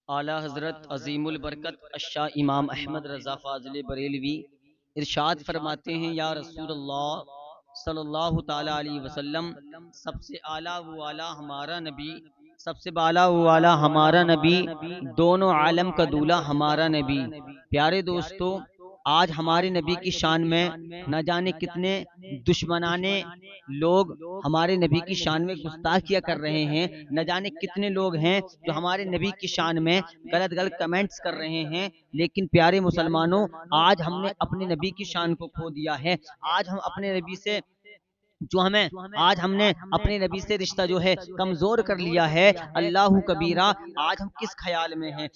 اعلی حضرت عظیم البرکت الشاہ امام احمد رضا فاضل بریلوی ارشاد فرماتے ہیں، یا رسول اللہ صلی اللہ تعالی علیہ وسلم، سب سے اعلیٰ وہ اعلیٰ ہمارا نبی، سب سے بالا وہ اعلیٰ ہمارا نبی، دونوں عالم کا دولہ ہمارا نبی۔ پیارے دوستو، آج ہمارے نبی کی شان میں نہ جانے کتنے دشمنانے لوگ ہمارے نبی کی شان میں گستاخیاں کر رہے ہیں، نہ جانے کتنے لوگ ہیں جو ہمارے نبی کی شان میں غلط غلط کمنٹس کر رہے ہیں۔ لیکن پیارے مسلمانوں، آج ہم نے اپنے نبی کی شان کو کھو دیا ہے۔ آج ہم اپنے نبی سے آج ہم نے اپنے نبی سے رشتہ جو ہے کمزور کر لیا ہے۔ اللہ کبیرہ، آج ہم کس خیال میں ہیں؟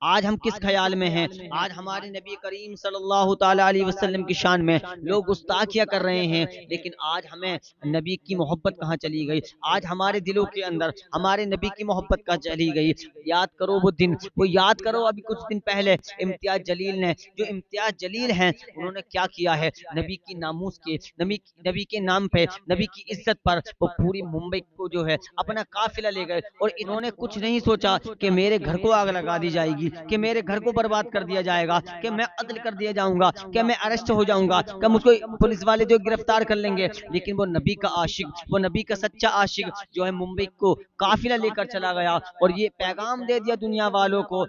آج ہم کس خیال میں ہیں؟ آج ہمارے نبی کریم صلی اللہ تعالی علیہ وسلم کی شان میں لوگ گستاخیاں کر رہے ہیں، لیکن آج ہمیں نبی کی محبت کہاں چلی گئی؟ آج ہمارے دلوں کے اندر ہمارے نبی کی محبت کہاں چلی گئی؟ یاد کرو وہ دن، وہ یاد کرو ابھی کچھ دن پہلے امتیاز جلیل نے، جو امتیاز جلیل ہیں، انہوں نے کیا کیا ہے؟ نبی کی ناموس کے، نبی کے نام پہ، نبی کی عزت پر وہ پوری ممبئی کو جو ہے اپنا قافلہ لے گئے، اور انہوں نے کچھ نہیں سوچا کہ میرے گھر کو آگ لگا دی جائے گی، کہ میرے گھر کو برباد کر دیا جائے گا، کہ میں قتل کر دیا جاؤں گا، کہ میں اریسٹ ہو جاؤں گا، کہ مجھ کو پولیس والے جو گرفتار کر لیں گے۔ لیکن وہ نبی کا عاشق، وہ نبی کا سچا عاشق جو ہے ممبئی کو قافلہ لے کر چلا گیا، اور یہ پیغام دے دیا دنیا والوں کو،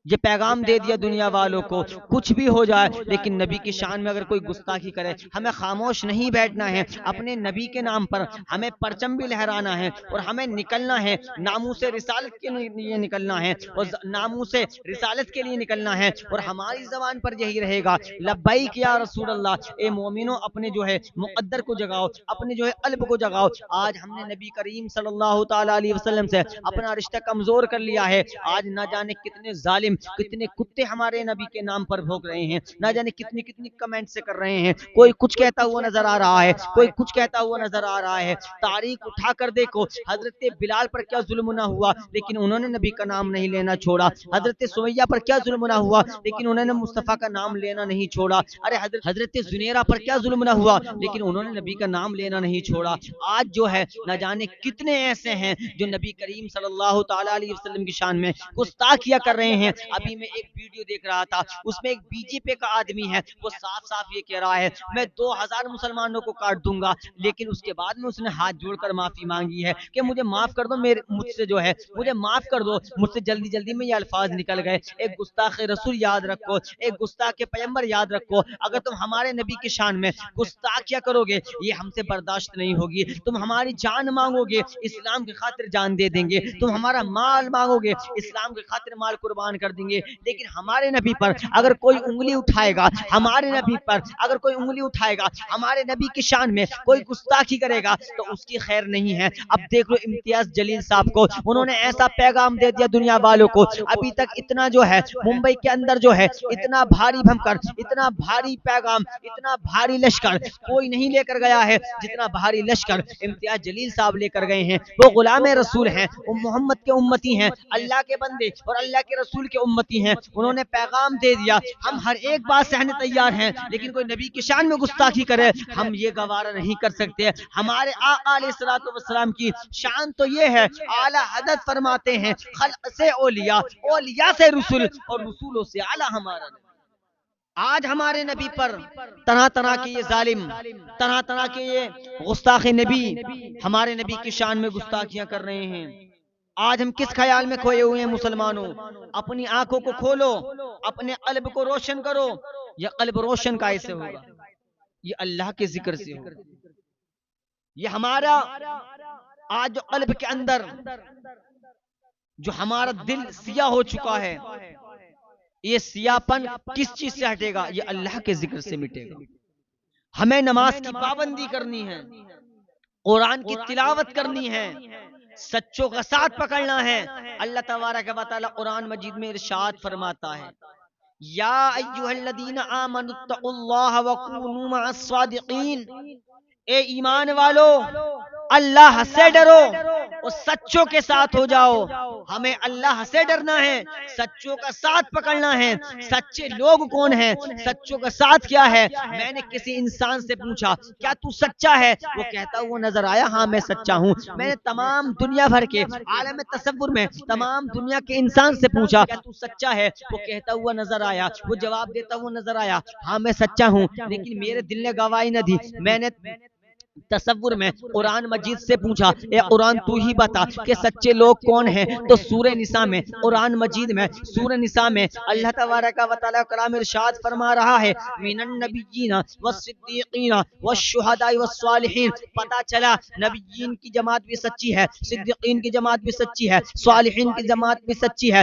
یہ پیغام دے دیا دنیا والوں کو، کچھ بھی ہو جائے لیکن نبی کی شان میں اگر کوئی گستاخی کرے، ہمیں خاموش نہیں بیٹھنا ہے۔ اپنے نبی کے نام پر ہمیں پرچم بھی لہرانا ہے، اور ہمیں نکلنا ہے ناموس رسالت کے لیے نکلنا ہے، اور ناموس رسالت کے لیے نکلنا ہے، اور ہماری زبان پر یہی رہے گا، لبیک یا رسول اللہ۔ اے مومنو، اپنے جو ہے مقدر کو جگاؤ، اپنے جو ہے قلب کو جگاؤ۔ آج ہم نے نبی کریم صلی اللہ تعالی علیہ وسلم سے اپنا رشتہ کمزور کر لیا ہے۔ آج نہ جانے کتنے ظالم، کتنے کتے ہمارے نبی کے نام پر بھوک رہے ہیں، نہ جانے کتنی کتنی کمنٹ سے کر رہے ہیں۔ کوئی کچھ کہتا ہوا نظر آ رہا ہے، کوئی کچھ کہتا ہوا نظر آ رہا ہے۔ تاریخ اٹھا کر دیکھو، حضرت بلال پر کیا ظلم نہ ہوا، لیکن انہوں نے نبی کا نام نہیں لینا چھوڑا۔ حضرت سمیہ پر کیا ظلم نہ ہوا، لیکن انہوں نے مصطفیٰ کا نام لینا نہیں چھوڑا۔ ارے حضرت زنیرہ پر کیا ظلم نہ ہوا، لیکن انہوں نے نبی کا نام لینا نہیں چھوڑا۔ آج جو ہے نہ جانے کتنے ایسے ہیں جو نبی کریم صلی اللہ تعالی علیہ وسلم کی شان میں گستاخیاں کر رہے ہیں۔ ابھی میں ایک ویڈیو دیکھ رہا تھا، اس میں ایک بی جے پی کا آدمی ہے، وہ صاف صاف یہ کہہ رہا ہے میں 2000 مسلمانوں کو کاٹ دوں گا، لیکن اس کے بعد میں اس نے ہاتھ جوڑ کر معافی مانگی ہے کہ مجھے معاف کر دو، مجھ سے جو ہے مجھے معاف کر دو، مجھ سے جلدی جلدی میں یہ الفاظ نکل گئے۔ ایک گستاخ رسول یاد رکھو، ایک گستاخ پیغمبر یاد رکھو، اگر تم ہمارے نبی کی شان میں گستاخیاں کرو گے، یہ ہم سے برداشت نہیں ہوگی۔ تم ہماری جان مانگو گے، اسلام کی خاطر جان دے دیں گے، تم ہمارا مال مانگو گے، اسلام کی خاطر مال قربان کر دیں گے، لیکن ہمارے نبی پر اگر کوئی انگلی اٹھائے گا، ہمارے نبی پر اگر کوئی انگلی اٹھائے گا، ہمارے نبی کی شان میں کوئی گستاخی کرے گا تو اس کی خیر نہیں ہے۔ اب دیکھ لو امتیاز جلیل صاحب کو، انہوں نے ایسا پیغام دے دیا دنیا والوں کو، ابھی تک اتنا جو ہے ممبئی کے اندر جو ہے اتنا بھاری بھمکر، اتنا بھاری پیغام، اتنا بھاری لشکر کوئی نہیں لے کر گیا ہے جتنا بھاری لشکر امتیاز جلیل صاحب لے کر گئے ہیں۔ وہ غلام رسول ہیں، وہ محمد کے امتی ہیں، اللہ کے بندے اور اللہ کے رسول کے امتی ہیں۔ انہوں نے پیغام دے دیا، ہم ہر ایک بات سہنے تیار ہیں، لیکن کوئی نبی کی شان میں گستاخی کرے ہم یہ گوارا نہیں کر سکتے۔ ہمارے آقا علیہ الصلوۃ والسلام کی شان تو یہ ہے، اعلیٰ حضرت فرماتے ہیں خلق سے اولیاء، اولیاء سے رسول، اور رسولوں سے اعلیٰ ہمارا نبی۔ آج ہمارے نبی پر طرح طرح کے یہ ظالم، طرح طرح کے یہ گستاخ نبی ہمارے نبی کی شان میں گستاخیاں کر رہے ہیں۔ آج ہم کس خیال میں کھوئے ہوئے ہیں مسلمانوں؟ اپنی آنکھوں کو کھولو، اپنے قلب کو روشن کرو۔ یہ قلب روشن کیسے ہوگا؟ یہ اللہ کے ذکر سے ہوگا۔ یہ ہمارا آج جو قلب کے اندر جو ہمارا دل سیاہ ہو چکا ہے، یہ سیاہ پن کس چیز سے ہٹے گا؟ یہ اللہ کے ذکر سے مٹے گا۔ ہمیں نماز کی پابندی کرنی ہے، قرآن کی تلاوت کرنی ہے، سچوں کا ساتھ پکڑنا ہے۔ اللہ تبارک و تعالی قرآن مجید میں ارشاد فرماتا ہے، یا ایھا الذین آمنوا اتقوا اللہ وکونوا مع الصادقین، اے ایمان والو اللہ سے ڈرو اور سچوں کے ساتھ ہو جاؤ. ہمیں اللہ سے ڈرنا ہے, سچوں کا ساتھ پکڑنا ہے. سچے لوگ کون ہیں, سچوں کا ساتھ کیا ہے؟ میں نے کسی انسان سے پوچھا کیا تو سچا ہے, وہ کہتا وہ نظر آیا ہاں میں سچا ہوں. میں نے تمام دنیا بھر کے عالم تصور میں تمام دنیا کے انسان سے پوچھا کیا تو سچا ہے, وہ کہتا ہوا نظر آیا, وہ جواب دیتا ہوا نظر آیا ہاں میں سچا ہوں. لیکن میرے دل نے گواہی نہ دی. میں نے تصور میں قرآن مجید سے پوچھا اے قرآن تو ہی بتا کہ سچے لوگ کون ہیں. تو سورہ نساء میں, قرآن مجید میں سورہ نساء میں اللہ تبارک و تعالی کلام ارشاد فرما رہا ہے من النبیین والصدیقین والشہداء والصالحین. پتہ چلا نبیین کی جماعت بھی سچی ہے, صدیقین کی جماعت بھی سچی ہے, صالحین کی جماعت بھی سچی ہے,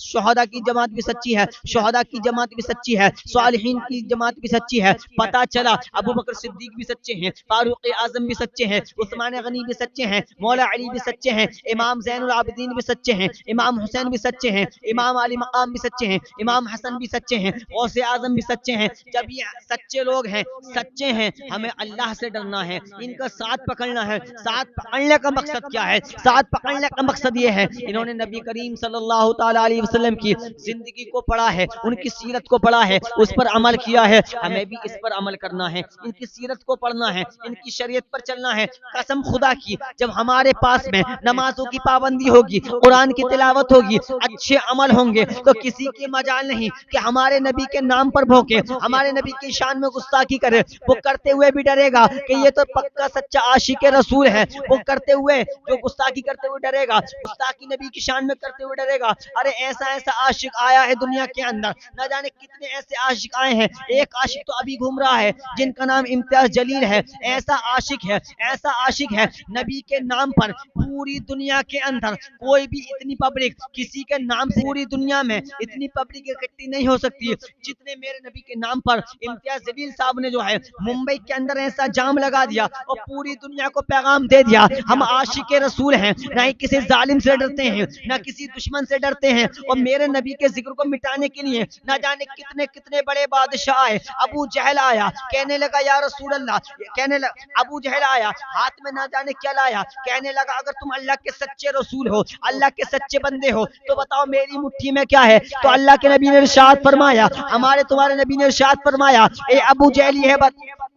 شہداء کی جماعت بھی سچی ہے, شہداء کی جماعت بھی سچی ہے, صالحین کی جماعت بھی سچی ہے. پتہ چلا ابو بکر صدیق بھی سچے ہیں, فاروق اعظم بھی سچے ہیں, عثمان غنی بھی سچے ہیں, مولا علی بھی سچے ہیں, امام زین العابدین بھی سچے ہیں, امام حسین بھی سچے ہیں, امام علی مقام بھی سچے ہیں, امام حسن بھی سچے ہیں, غوث اعظم بھی سچے ہیں. جب یہ سچے لوگ ہیں, سچے ہیں, ہمیں اللہ سے ڈرنا ہے, ان کا ساتھ پکڑنا ہے. ساتھ پکڑنے کا مقصد کیا ہے؟ ساتھ پکڑنے کا مقصد یہ ہے انہوں نے نبی کریم صلی اللہ تعالی علیہ وسلم کی زندگی کو پڑھا ہے, ان کی سیرت کو پڑھا ہے, اس پر عمل کیا ہے. ہمیں بھی اس پر عمل کرنا ہے, ان کی سیرت کو پڑھنا ہے, ان کی شریعت پر چلنا ہے. قسم خدا کی جب ہمارے پاس میں نمازوں کی پابندی ہوگی, قرآن کی تلاوت ہوگی, اچھے عمل ہوں گے, تو کسی کی مجال نہیں کہ ہمارے نبی کے نام پر بھونکے, ہمارے نبی کی شان میں گستاخی کرے. وہ کرتے ہوئے بھی ڈرے گا کہ یہ تو پکا سچا عاشق رسول ہے. وہ کرتے ہوئے جو گستاخی کرتے ہوئے ڈرے گا, گستاخی نبی کی شان میں کرتے ہوئے ڈرے گا. ارے ایسا ایسا عاشق آیا ہے دنیا کے اندر, نہ جانے کتنے ایسے عاشق آئے ہیں. ایک عاشق تو ابھی گھوم رہا ہے جن کا نام امتیاز جلیل ہے. ایسا عاشق ہے, ایسا عاشق ہے, نبی کے نام پر پوری دنیا کے اندر کوئی بھی اتنی پبلک کسی کے نام سے پوری دنیا میں اتنی پبلک اکٹھی نہیں ہو سکتی جتنے میرے نبی کے نام پر امتیاز جلیل صاحب نے جو ہے ممبئی کے اندر ایسا جام لگا دیا اور پوری دنیا کو پیغام دے دیا ہم عاشق رسول ہیں, نہ ہی کسی ظالم سے ڈرتے ہیں, نہ کسی دشمن سے ڈرتے ہیں. اور میرے نبی کے ذکر کو مٹانے کے لیے نہ جانے کتنے کتنے بڑے بادشاہ آئے. ابو جہل آیا, کہنے لگا یا رسول اللہ, کہنے لگا ابو جہل آیا, ہاتھ میں نہ جانے کیا لایا, کہنے لگا اگر تم اللہ کے سچے رسول ہو, اللہ کے سچے بندے ہو, تو بتاؤ میری مٹھی میں کیا ہے. تو اللہ کے نبی نے ارشاد فرمایا, ہمارے تمہارے نبی نے ارشاد فرمایا اے ابو جہل یہ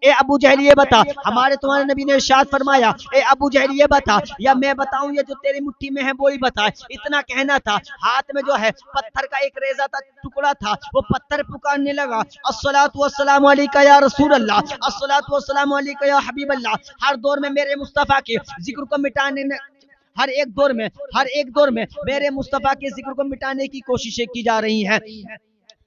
اے ابو جہل یہ بتا, ہمارے تمہارے نبی نے ارشاد فرمایا اے ابو جہل یہ بتا, یا میں بتاؤں یہ جو تیری مٹھی میں ہے وہی بتا. اتنا کہنا تھا, ہاتھ میں جو ہے پتھر کا ایک ریزہ تھا, ٹکڑا تھا, وہ پتھر پکارنے لگا الصلاۃ والسلام علیکہ یا رسول اللہ, الصلاۃ والسلام علیکہ یا حبیب اللہ. ہر دور میں میرے مصطفیٰ کے ذکر کو مٹانے میں ہر ایک دور میں میرے مصطفیٰ کے ذکر کو مٹانے کی کوششیں کی جا رہی ہیں.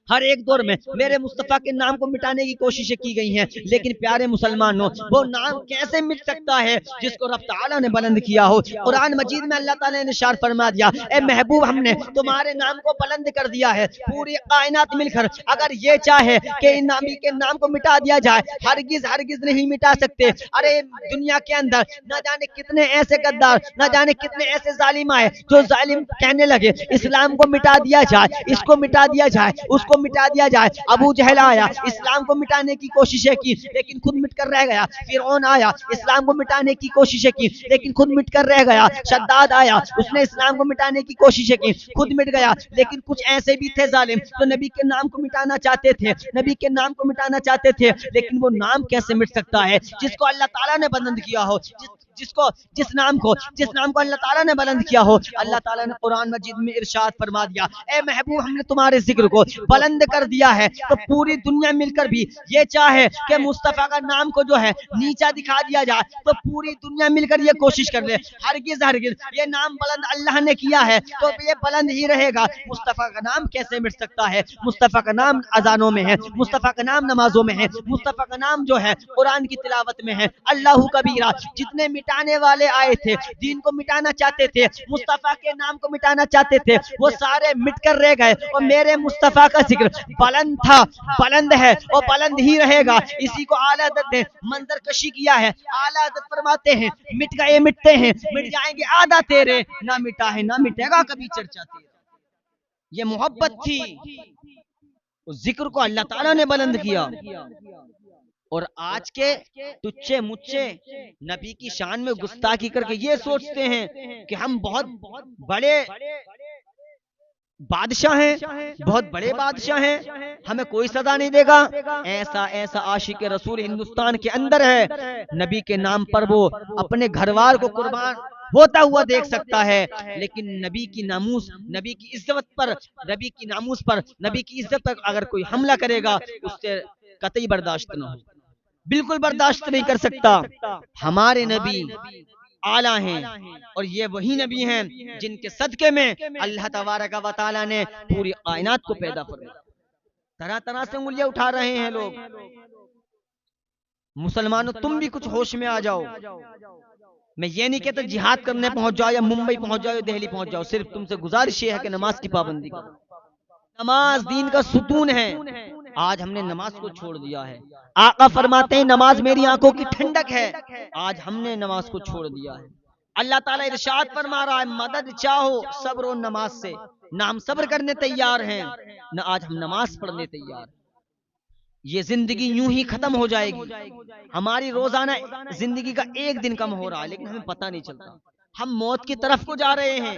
ہر ایک دور میں میرے مصطفیٰ کے نام کو مٹانے کی کوششیں کی گئی ہیں. لیکن پیارے مسلمانوں, وہ نام کیسے مٹ سکتا ہے جس کو رب تعالیٰ نے بلند کیا ہو. قرآن مجید میں اللہ تعالیٰ نے ارشاد فرما دیا اے محبوب ہم نے تمہارے نام کو بلند کر دیا ہے. پوری کائنات مل کر اگر یہ چاہے کہ ان نامی کے نام کو مٹا دیا جائے, ہرگز ہرگز نہیں مٹا سکتے. ارے دنیا کے اندر نہ جانے کتنے ایسے غدار, نہ جانے کتنے ایسے ظالم آئے جو ظالم کہنے لگے اسلام کو مٹا دیا جائے, اس کو مٹا دیا جائے, اس کو مٹا دیا جائے. ابو جہل آیا, اسلام کو مٹانے کی کوششیں کی لیکن خود مٹ کر رہ گیا. فرعون آیا, اسلام کو مٹانے کی کوششیں کی لیکن خود مٹ کر رہ گیا. شداد آیا, اس نے اسلام کو مٹانے کی کوششیں کی, خود مٹ گیا. لیکن کچھ ایسے بھی تھے ظالم جو نبی کے نام کو مٹانا چاہتے تھے, نبی کے نام کو مٹانا چاہتے تھے. لیکن وہ نام کیسے مٹ سکتا ہے جس کو اللہ تعالیٰ نے بلند کیا ہو, جس نام کو اللہ تعالیٰ نے بلند کیا ہو. اللہ تعالیٰ نے قرآن مجید میں ارشاد فرما دیا اے محبوب ہم نے تمہارے ذکر کو بلند کر دیا ہے. تو پوری دنیا مل کر بھی یہ چاہے کہ مصطفیٰ کا نام کو جو ہے نیچا دکھا دیا جائے, تو پوری دنیا مل کر یہ کوشش کر لے, ہرگز یہ نام بلند اللہ نے کیا ہے تو یہ بلند ہی رہے گا. مصطفیٰ کا نام کیسے مٹ سکتا ہے؟ مصطفیٰ کا نام اذانوں میں ہے, مصطفیٰ کا نام نمازوں میں ہے, مصطفیٰ کا نام جو ہے قرآن کی تلاوت میں ہے. اللہ کبیرہ, جتنے مٹانے والے آئے تھے, دین کو مٹانا چاہتے تھے, مصطفیٰ کے نام کو مٹانا چاہتے تھے, وہ سارے مٹ کر رہ گئے. اور میرے مصطفیٰ کا ذکر بلند تھا, بلند ہے اور بلند ہی رہے گا. اسی کو اعلیٰ حضرت نے منظر کشی کیا ہے. اعلیٰ حضرت فرماتے ہیں مٹ گئے مٹتے ہیں, مٹ جائیں گے آدھا تیرے, نہ مٹا ہے نہ مٹے گا کبھی چرچا تیرا. یہ محبت تھی, اس ذکر کو اللہ تعالیٰ نے بلند کیا. اور آج کے تچے مچے نبی کی شان میں گستاخی کر کے یہ سوچتے ہیں کہ ہم بہت بڑے بادشاہ ہیں، بہت بڑے بادشاہ ہیں، ہمیں کوئی سزا نہیں دے گا۔ ایسا ایسا عاشق رسول ہندوستان کے اندر ہے، نبی کے نام پر وہ اپنے گھر وار کو قربان ہوتا ہوا دیکھ سکتا ہے، لیکن نبی کی ناموس، نبی کی عزت پر، نبی کی ناموس پر، نبی کی عزت پر اگر کوئی حملہ کرے گا اس سے قطعی برداشت نہ ہو، بالکل برداشت نہیں کر سکتا۔ ہمارے نبی اعلیٰ ہیں، اور یہ وہی نبی ہیں جن کے صدقے میں اللہ تبارک و تعالی نے پوری کائنات کو پیدا فرمایا۔ طرح طرح سے انگلیاں اٹھا رہے ہیں لوگ۔ مسلمانوں تم بھی کچھ ہوش میں آ جاؤ۔ میں یہ نہیں کہتا جہاد کرنے پہنچ جاؤ یا ممبئی پہنچ جاؤ یا دہلی پہنچ جاؤ، صرف تم سے گزارش یہ ہے کہ نماز کی پابندی کرو۔ نماز دین کا ستون ہے، آج ہم نے نماز کو چھوڑ دیا ہے۔ آقا فرماتے ہیں نماز میری آنکھوں کی ٹھنڈک ہے، آج ہم نے نماز کو چھوڑ دیا ہے۔ اللہ تعالیٰ ارشاد فرما رہا ہے مدد چاہو صبر و نماز سے، نہ ہم صبر کرنے تیار ہیں نہ آج ہم نماز پڑھنے تیار ہیں۔ یہ زندگی یوں ہی ختم ہو جائے گی، ہماری روزانہ زندگی کا ایک دن کم ہو رہا ہے لیکن ہمیں پتہ نہیں چلتا۔ ہم موت کی طرف کو جا رہے ہیں،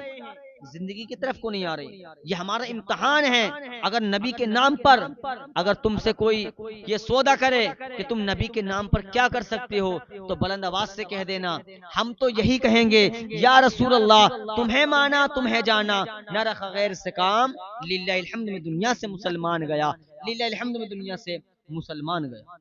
زندگی کی طرف کو نہیں آ رہے۔ یہ ہمارا امتحان ہے۔ اگر نبی کے نام پر اگر تم سے کوئی یہ سودا کرے کہ تم نبی کے نام پر کیا کر سکتے ہو تو بلند آواز سے کہہ دینا، ہم تو یہی کہیں گے یا رسول اللہ تمہیں مانا تمہیں جانا، نہ رکھا غیر سے کام، للہ الحمد میں دنیا سے مسلمان گیا، للہ الحمد میں دنیا سے مسلمان گیا۔